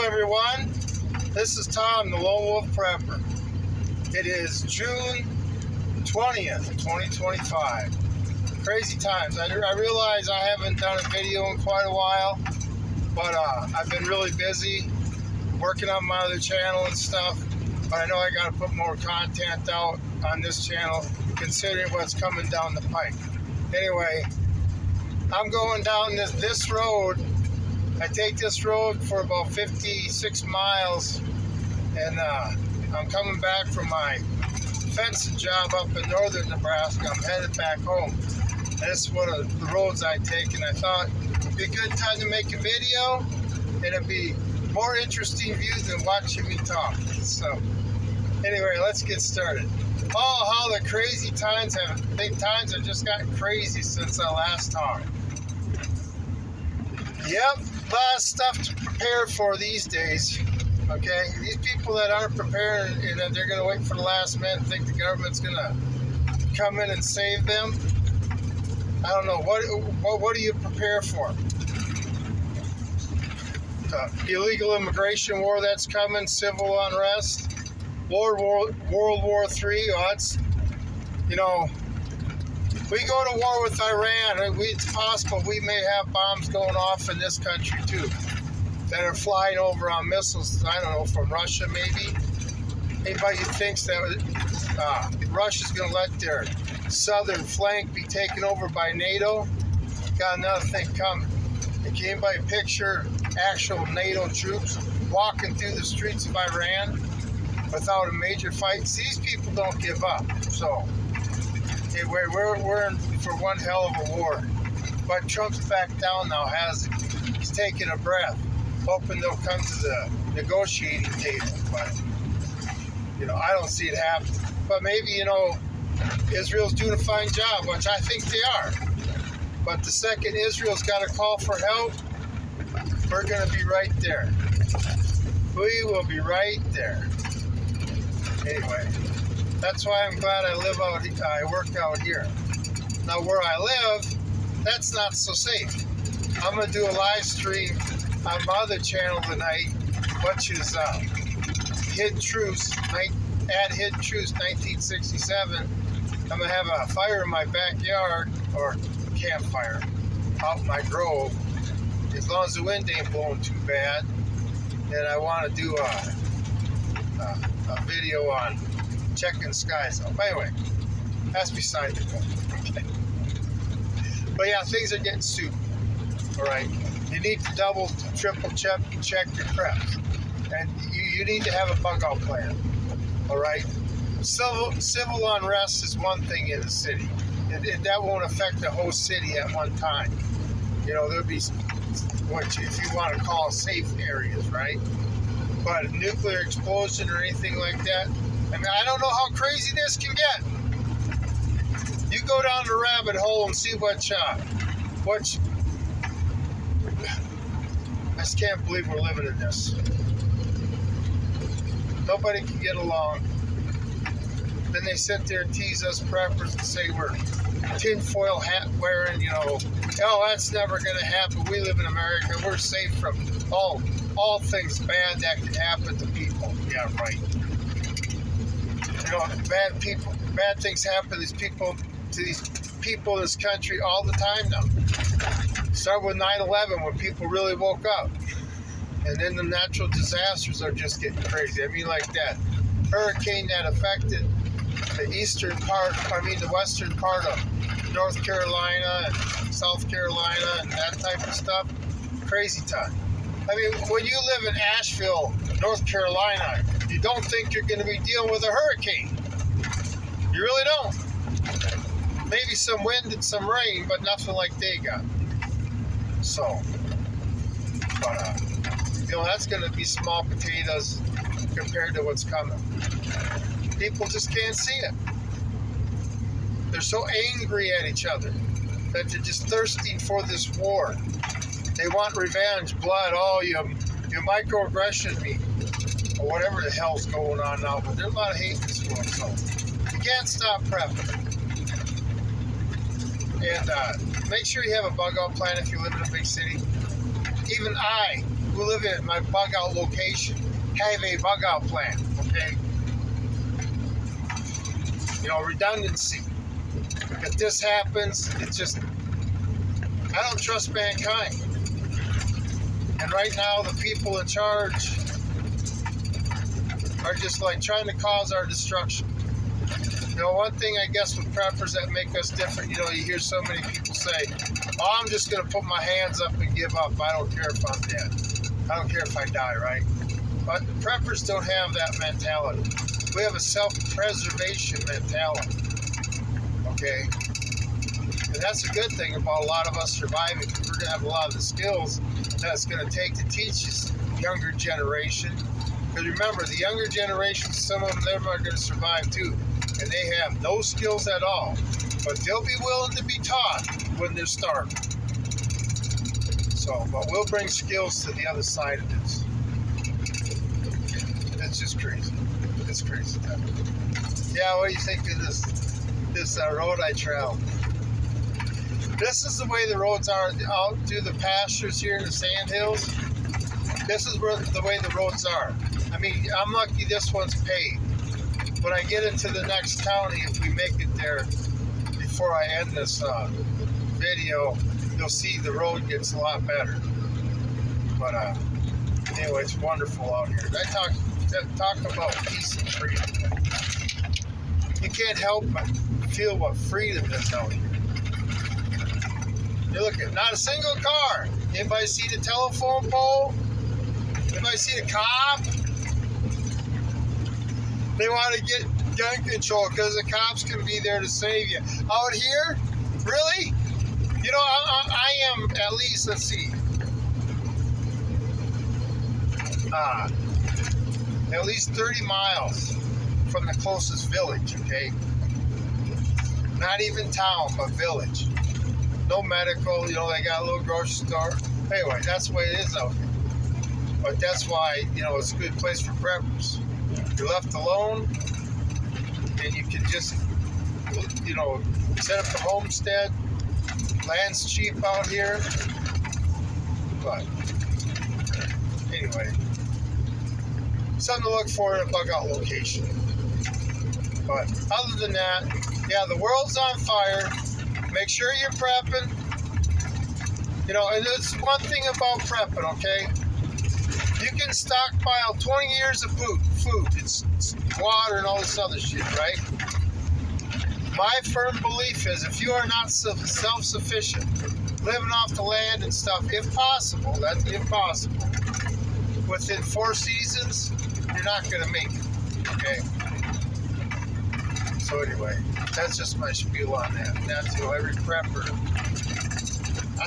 everyone. This is Tom, the Lone Wolf Prepper. It is June 20th, 2025. Crazy times. I realize I haven't done a video in quite a while, but I've been really busy working on my other channel and stuff. But I know I got to put more content out on this channel, considering what's coming down the pike. Anyway, I'm going down this road. I take this road for about 56 miles, and I'm coming back from my fencing job up in northern Nebraska. I'm headed back home. And this is one of the roads I take, and I thought it'd be a good time to make a video, and it'd be more interesting view than watching me talk. So anyway, let's get started. Oh, how the crazy times have just gotten crazy since I last talked. Yep, a lot of stuff to prepare for these days. Okay, these people that aren't prepared and they're going to wait for the last minute and think the government's going to come in and save them. I don't know. What do you prepare for? Illegal immigration war that's coming, civil unrest, World War III. Oh, it's, you know, we go to war with Iran. It's possible we may have bombs going off in this country too, that are flying over on missiles. I don't know, from Russia maybe. Anybody who thinks that Russia's going to let their southern flank be taken over by NATO, got another thing coming. Can anybody picture actual NATO troops walking through the streets of Iran without a major fight? See, these people don't give up. So anyway, we're in for one hell of a war. But Trump's back down now, he's taking a breath, hoping they'll come to the negotiating table. But, you know, I don't see it happening. But maybe, you know, Israel's doing a fine job, which I think they are. But the second Israel's got a call for help, we're going to be right there. We will be right there. Anyway, that's why I'm glad I work out here. Now, where I live, that's not so safe. I'm going to do a live stream on my other channel tonight, which is Hidden Truths, at Hidden Truths 1967. I'm going to have a fire in my backyard, or a campfire, out in my grove, as long as the wind ain't blowing too bad. And I want to do a video on checking skies out. Anyway, that's beside the point. Okay. But yeah, things are getting stupid. All right, you need to double, triple check your preps, and you need to have a bug out plan. All right, civil unrest is one thing in the city. That won't affect the whole city at one time. You know, there'll be what if you want to call safe areas, right? But a nuclear explosion or anything like that, I mean, I don't know how crazy this can get. You go down the rabbit hole and see I just can't believe we're living in this. Nobody can get along. Then they sit there and tease us preppers and say we're tinfoil hat wearing, you know, oh, that's never going to happen. We live in America. We're safe from all things bad that can happen to people. Yeah, right. You know, bad things happen to these people in this country all the time now. Start with 9/11 when people really woke up. And then the natural disasters are just getting crazy. I mean, like that hurricane that affected the western part of North Carolina and South Carolina and that type of stuff. Crazy time. I mean, when you live in Asheville, North Carolina, you don't think you're going to be dealing with a hurricane. You really don't. Maybe some wind and some rain, but nothing like they got. So, but, you know, that's going to be small potatoes compared to what's coming. People just can't see it. They're so angry at each other that they're just thirsting for this war. They want revenge, blood. Oh, you microaggression me, or whatever the hell's going on now. But there's a lot of hate in this world, so you can't stop prepping. And make sure you have a bug out plan if you live in a big city. Even I who live in my bug out location have a bug out plan, okay? You know, redundancy. If this happens, it's just, I don't trust mankind. And right now, the people in charge are just like trying to cause our destruction. You know, one thing I guess with preppers that make us different, you know, you hear so many people say, oh, I'm just going to put my hands up and give up. I don't care if I'm dead. I don't care if I die, right? But preppers don't have that mentality. We have a self-preservation mentality, okay? And that's a good thing about a lot of us surviving, because we're going to have a lot of the skills that it's going to take to teach this younger generation. Because remember, the younger generation, some of them are going to survive too, and they have no skills at all. But they'll be willing to be taught when they're starving. So, but we'll bring skills to the other side of this. It's just crazy. It's crazy. Yeah, what do you think of this road I travel? This is the way the roads are out through the pastures here in the sand hills. This is where the way the roads are. I mean, I'm lucky this one's paved. When I get into the next county, if we make it there before I end this video, you'll see the road gets a lot better. But anyway, it's wonderful out here. I talk about peace and freedom. You can't help but feel what freedom is out here. You look at not a single car. Anybody see the telephone pole? Anybody see the cop? They want to get gun control because the cops can be there to save you. Out here, really? You know, I am at least, let's see, at least 30 miles from the closest village, okay? Not even town, but village. No medical, you know, they got a little grocery store. Anyway, that's the way it is out here. But that's why, you know, it's a good place for preppers. You're left alone, and you can just, you know, set up the homestead. Land's cheap out here. But anyway, something to look for in a bug out location. But other than that, yeah, the world's on fire. Make sure you're prepping. You know, and it's one thing about prepping, okay? You can stockpile 20 years of food. It's water and all this other shit, right? My firm belief is if you are not self-sufficient, living off the land and stuff, if possible, that's impossible, within 4 seasons, you're not going to make it, okay? So anyway, that's just my spiel on that. That's, you know, every prepper,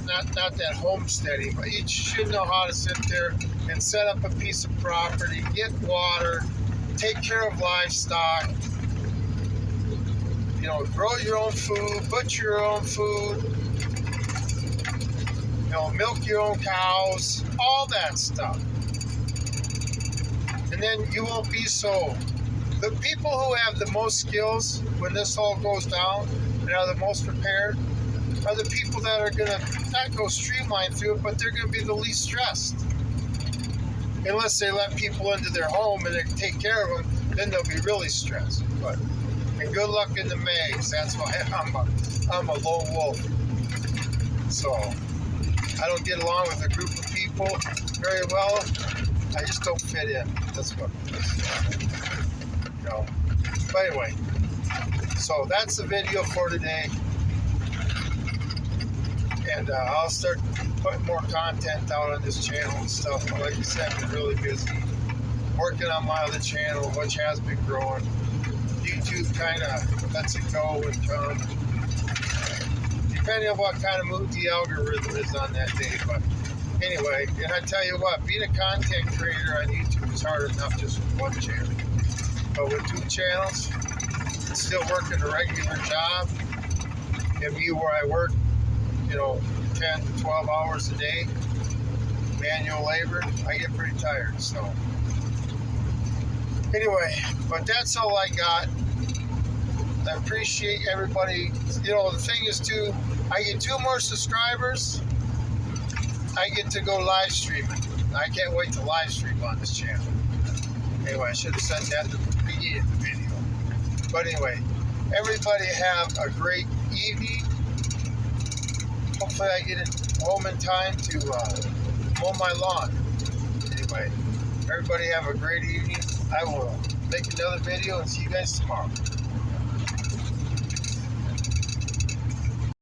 not that homesteading, but you should know how to sit there and set up a piece of property, get water, take care of livestock, you know, grow your own food, butcher your own food, you know, milk your own cows, all that stuff. And then you won't be so. The people who have the most skills when this all goes down and are the most prepared are the people that are going to not go streamline through it, but they're going to be the least stressed. Unless they let people into their home and they take care of them, then they'll be really stressed. But and good luck in the maze. That's why I'm a lone wolf. So I don't get along with a group of people very well. I just don't fit in. That's what it is. You know. But anyway, so that's the video for today. And I'll start putting more content out on this channel and stuff. But like I said, I've been really busy working on my other channel, which has been growing. YouTube kind of lets it go and come, depending on what kind of mood the algorithm is on that day. But anyway, and I tell you what, being a content creator on YouTube is hard enough just with one channel. But with 2 channels, still working a regular job, and me where I work, you know, 10 to 12 hours a day, manual labor, I get pretty tired. So anyway, but that's all I got. I appreciate everybody. You know, the thing is too, I get 2 more subscribers. I get to go live streaming. I can't wait to live stream on this channel. Anyway, I should have said that at the beginning of the video. But anyway, everybody have a great evening. Hopefully I get it home in time to mow my lawn. Anyway, everybody have a great evening. I will make another video and see you guys tomorrow.